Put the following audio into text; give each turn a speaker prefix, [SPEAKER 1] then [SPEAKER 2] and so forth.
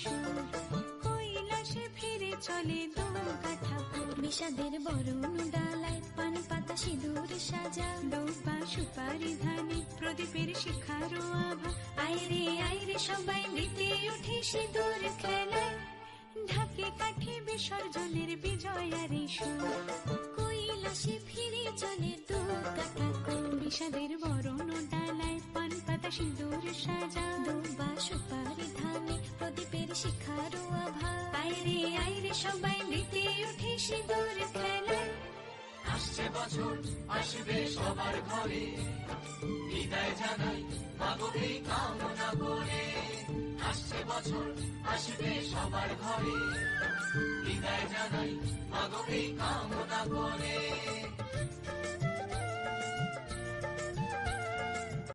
[SPEAKER 1] সুর, কৈলাসে ফিরে চলে দুর্গা ঠাকুর। বিষাদের বরণ ডালায় পান পাতা সিঁদুর সাজা, দৌপা সুপারি ধানে প্রদীপের শিখারো আভা। আইরে সবাই মেতে উঠে সিঁদুর খেলায়, ঢাকে কাঠে বিসর্জনের বিজয়ার সুর, কৈলাসে ফিরে চলে দুর্গা ঠাকুর। বিষাদের বরণ ডালায় পান পাতা সিঁদুর সাজা, দৌপা সুপারি ধানে প্রদীপের শিখারো আভা। আইরে সবাই মেতে উঠে সিঁদুর খেলায়।
[SPEAKER 2] আসছে বছর আসবে সবার ঘরে, বিদায় জানাই মাগো এই কামনা করে। আসছে বছর আসবে সবার ঘরে, বিদায় জানাই মাগো এই কামনা করে।